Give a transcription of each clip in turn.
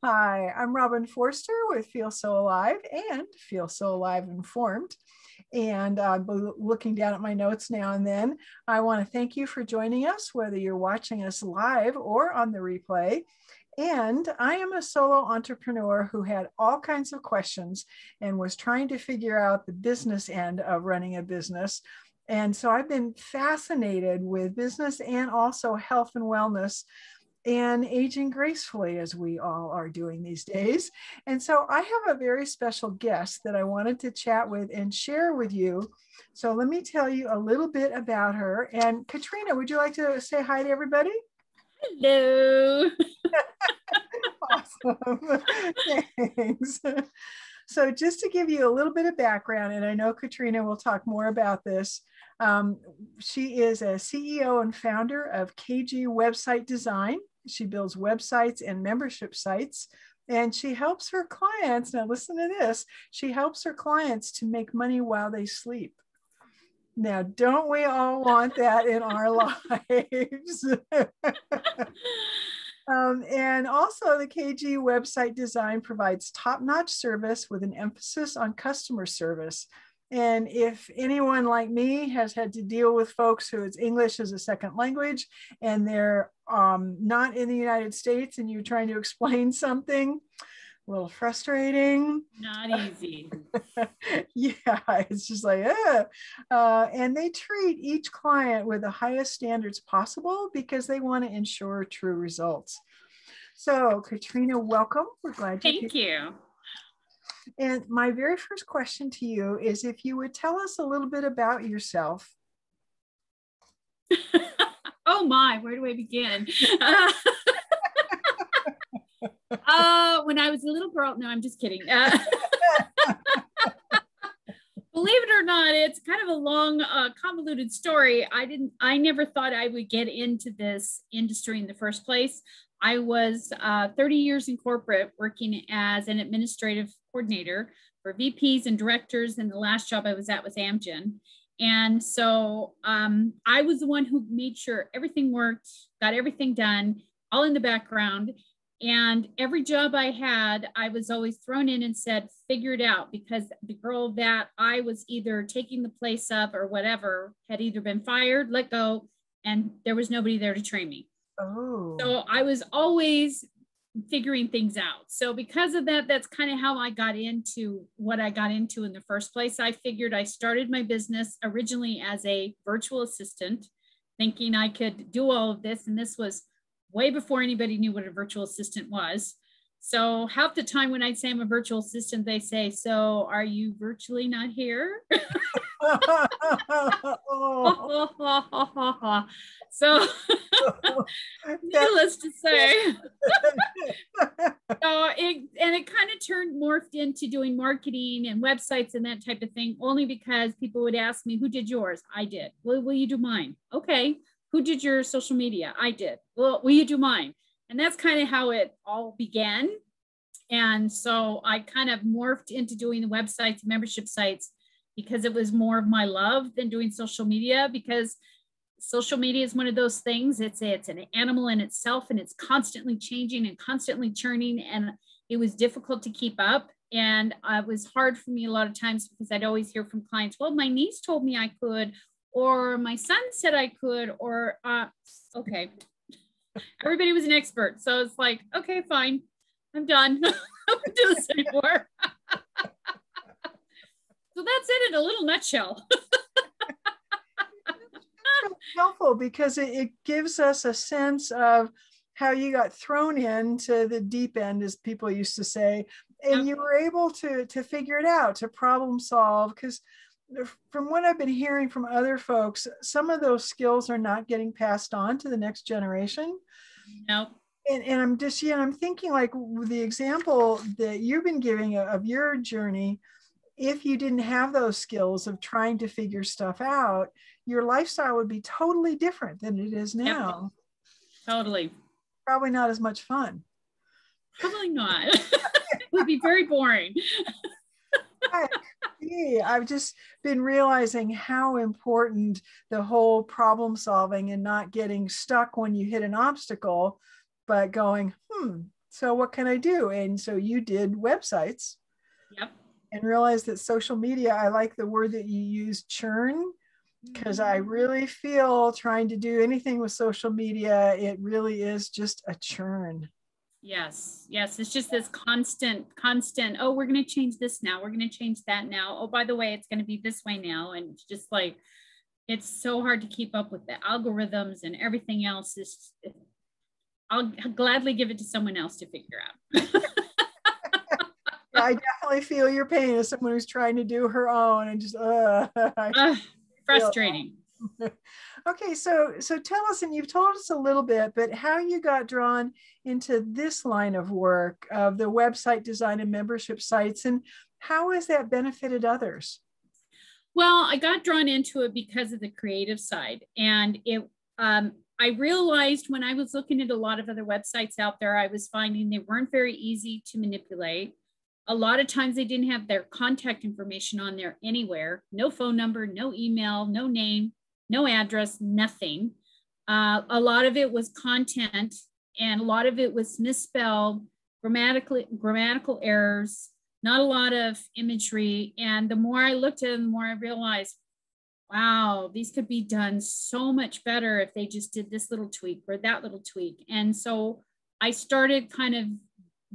Hi, I'm Robin Forster with FeelSoAlive and FeelSoAlive Informed. And looking down at my notes now and then, I want to thank you for joining us, whether you're watching us live or on the replay. And I am a solo entrepreneur who had all kinds of questions and was trying to figure out the business end of running a business. And so I've been fascinated with business and also health and wellness and aging gracefully, as we all are doing these days. And so I have a very special guest that I wanted to chat with and share with you. So let me tell you a little bit about her. And Katrina, would you like to say hi to everybody? Hello. Awesome. Thanks. So just to give you a little bit of background, and I know Katrina will talk more about this, she is a CEO and founder of KG Website Design. She builds websites and membership sites, and she helps her clients, now listen to this, she helps her clients to make money while they sleep. Now, don't we all want that in our lives? And also the KG Website Design provides top-notch service with an emphasis on customer service. And if anyone like me has had to deal with folks who it's English as a second language and they're not in the United States and you're trying to explain something, a little frustrating. Not easy. Yeah, it's just like, and they treat each client with the highest standards possible because they want to ensure true results. So Katrina, welcome. We're glad you're here. Thank you. And my very first question to you is if you would tell us a little bit about yourself. Oh my, where do I begin? When I was a little girl, no, I'm just kidding. Believe it or not, it's kind of a long, convoluted story. I never thought I would get into this industry in the first place. I was 30 years in corporate working as an administrative coordinator for VPs and directors. And the last job I was at was Amgen. And so I was the one who made sure everything worked, got everything done, all in the background. And every job I had, I was always thrown in and said, figure it out, because the girl that I was either taking the place of or whatever had either been fired, let go, and there was nobody there to train me. Oh. So I was always figuring things out. So because of that, that's kind of how I got into what I got into in the first place. I figured I started my business originally as a virtual assistant, thinking I could do all of this. And this was way before anybody knew what a virtual assistant was. So half the time when I'd say I'm a virtual assistant, they say, so are you virtually not here? So needless to say, it kind of morphed into doing marketing and websites and that type of thing, only because people would ask me, who did yours? I did. Well, will you do mine? Okay. Who did your social media? I did. Well, will you do mine? And that's kind of how it all began. And so I kind of morphed into doing the websites, membership sites, because it was more of my love than doing social media, because social media is one of those things. It's an animal in itself, and it's constantly changing and constantly churning. And it was difficult to keep up. And it was hard for me a lot of times because I'd always hear from clients, well, my niece told me I could, or my son said I could, or okay. Everybody was an expert. So it's like, okay, fine. I'm done. I don't do this anymore. So that's it in a little nutshell. Helpful because it gives us a sense of how you got thrown into the deep end, as people used to say, and you were able to figure it out, to problem solve. Because from what I've been hearing from other folks, some of those skills are not getting passed on to the next generation. No. And I'm just, I'm thinking like the example that you've been giving of your journey, if you didn't have those skills of trying to figure stuff out, your lifestyle would be totally different than it is now. Yep. Totally. Probably not as much fun. Probably not. It would be very boring. I've just been realizing how important the whole problem solving and not getting stuck when you hit an obstacle, but going, so what can I do? And so you did websites. Yep. And realized that social media, I like the word that you use, churn, because I really feel trying to do anything with social media, it really is just a churn. Yes. Yes. It's just this constant, oh, we're going to change this now. We're going to change that now. Oh, by the way, it's going to be this way now. And it's just like, it's so hard to keep up with the algorithms and everything else. I'll gladly give it to someone else to figure out. Yeah, I definitely feel your pain as someone who's trying to do her own and just frustrating. Okay, so tell us, and you've told us a little bit, but how you got drawn into this line of work of the website design and membership sites, and how has that benefited others? Well, I got drawn into it because of the creative side, and I realized when I was looking at a lot of other websites out there, I was finding they weren't very easy to manipulate. A lot of times they didn't have their contact information on there anywhere. No phone number, no email, no name, no address, nothing. A lot of it was content, and a lot of it was misspelled, grammatical errors, not a lot of imagery. And the more I looked at it, the more I realized, wow, these could be done so much better if they just did this little tweak or that little tweak. And so I started kind of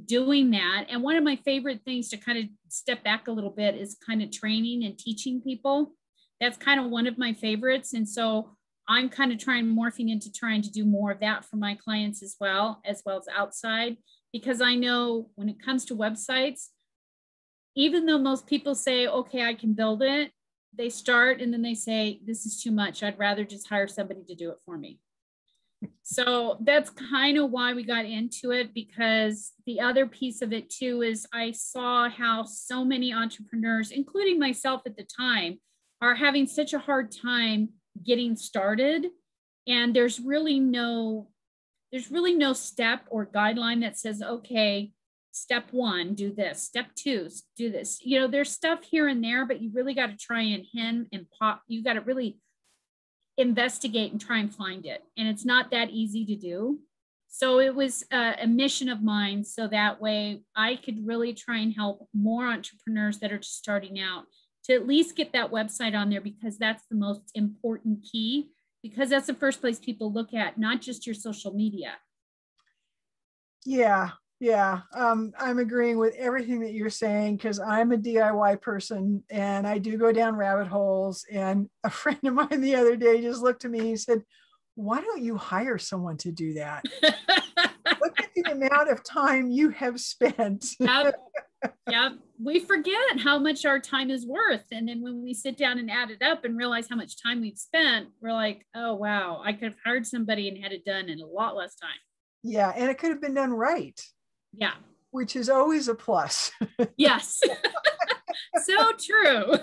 doing that. And one of my favorite things to kind of step back a little bit is kind of training and teaching people. That's kind of one of my favorites. And so I'm kind of morphing into trying to do more of that for my clients as well as outside, because I know when it comes to websites, even though most people say, okay, I can build it, they start and then they say, this is too much. I'd rather just hire somebody to do it for me. So that's kind of why we got into it, because the other piece of it too is I saw how so many entrepreneurs, including myself at the time, are having such a hard time getting started. And there's really no step or guideline that says, okay, step one, do this. Step two, do this. You know, there's stuff here and there, but you really got to try and hem and pop. You got to really investigate and try and find it. And it's not that easy to do. So it was a mission of mine. So that way I could really try and help more entrepreneurs that are just starting out to at least get that website on there, because that's the most important key, because that's the first place people look at, not just your social media. Yeah. I'm agreeing with everything that you're saying, because I'm a DIY person and I do go down rabbit holes. And a friend of mine the other day just looked at me and said, why don't you hire someone to do that? Look at the amount of time you have spent. Yep. We forget how much our time is worth. And then when we sit down and add it up and realize how much time we've spent, we're like, oh, wow, I could have hired somebody and had it done in a lot less time. Yeah. And it could have been done right. Yeah. Which is always a plus. Yes. So true.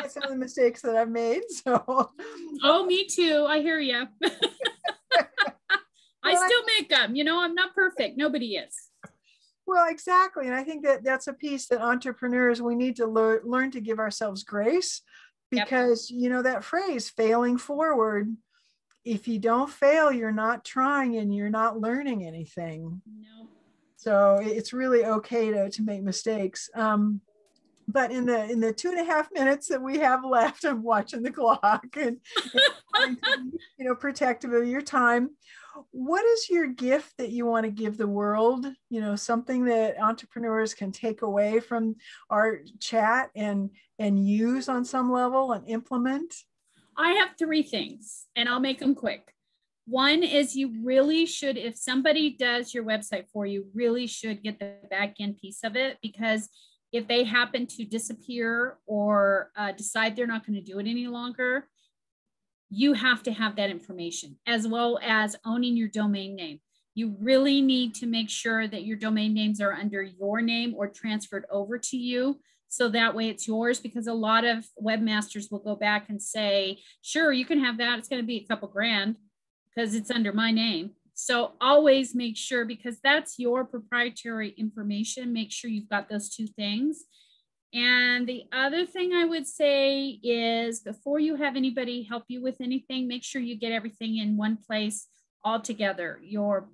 Some of the mistakes that I've made. So. Oh, me too. I hear you. I still make them. You know, I'm not perfect. Nobody is. Well, exactly. And I think that that's a piece that entrepreneurs, we need to learn to give ourselves grace, because, you know, that phrase, failing forward, if you don't fail, you're not trying and you're not learning anything. No. So it's really okay to make mistakes. But in the 2.5 minutes that we have left, I'm watching the clock and you know, protective of your time. What is your gift that you want to give the world? You know, something that entrepreneurs can take away from our chat and use on some level and implement? I have 3 things, and I'll make them quick. One is you really should, if somebody does your website for you, really should get the back end piece of it, because if they happen to disappear or decide they're not going to do it any longer, you have to have that information, as well as owning your domain name. You really need to make sure that your domain names are under your name or transferred over to you. So that way it's yours, because a lot of webmasters will go back and say, sure, you can have that. It's going to be a couple grand because it's under my name. So always make sure, because that's your proprietary information. Make sure you've got those 2 things. And the other thing I would say is, before you have anybody help you with anything, make sure you get everything in one place all together. Your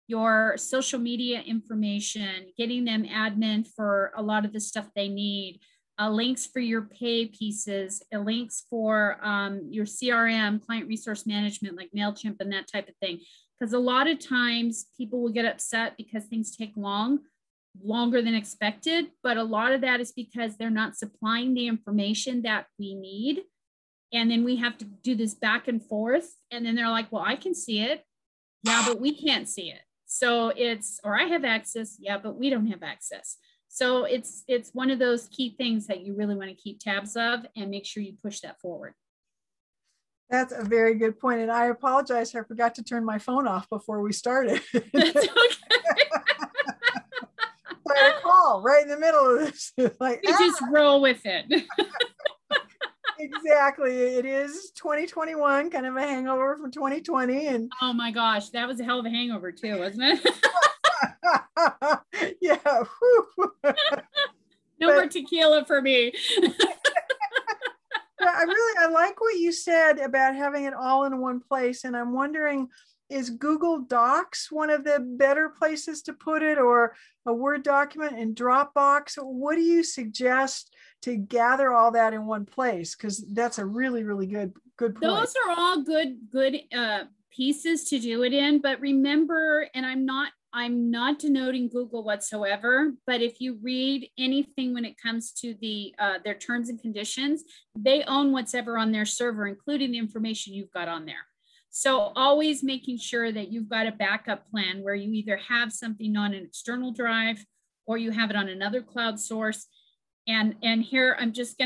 your social media information, getting them admin for a lot of the stuff they need, links for your pay pieces, links for your CRM, client resource management, like MailChimp and that type of thing. Because a lot of times people will get upset because things take longer than expected. But a lot of that is because they're not supplying the information that we need. And then we have to do this back and forth. And then they're like, well, I can see it. Yeah, but we can't see it. So it's, or I have access. Yeah, but we don't have access. So it's one of those key things that you really want to keep tabs of and make sure you push that forward. That's a very good point. And I apologize, I forgot to turn my phone off before we started. That's okay. I had a call right in the middle of this. Like, you just roll with it. Exactly. It is 2021, kind of a hangover from 2020. And oh my gosh, that was a hell of a hangover too, wasn't it? Yeah. No more tequila for me. I like what you said about having it all in one place. And I'm wondering, is Google Docs one of the better places to put it, or a Word document in Dropbox? What do you suggest to gather all that in one place? Because that's a really, really good point. Those are all good pieces to do it in. But remember, and I'm not denoting Google whatsoever, but if you read anything when it comes to their terms and conditions, they own what's ever on their server, including the information you've got on there. So always making sure that you've got a backup plan where you either have something on an external drive or you have it on another cloud source. And here I'm just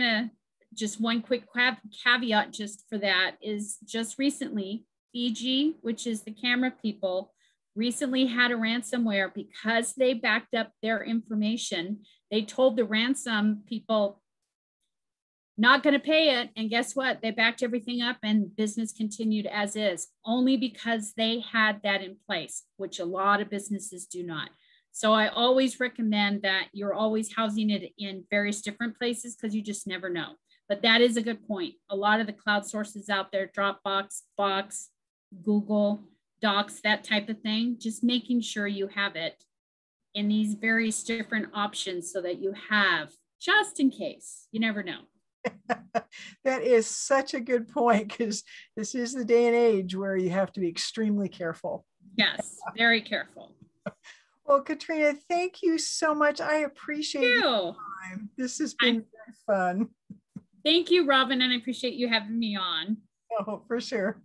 one quick caveat just for that is just recently, Fiji, which is the camera people, recently had a ransomware because they backed up their information. They told the ransom people, not going to pay it. And guess what? They backed everything up and business continued as is, only because they had that in place, which a lot of businesses do not. So I always recommend that you're always housing it in various different places because you just never know. But that is a good point. A lot of the cloud sources out there, Dropbox, Box, Google Docs, that type of thing, just making sure you have it in these various different options so that you have, just in case, you never know. That is such a good point, because this is the day and age where you have to be extremely careful. Yes, very careful. Well, Katrina, thank you so much. I appreciate your time. This has been very fun. Thank you, Robin, and I appreciate you having me on. Oh, for sure.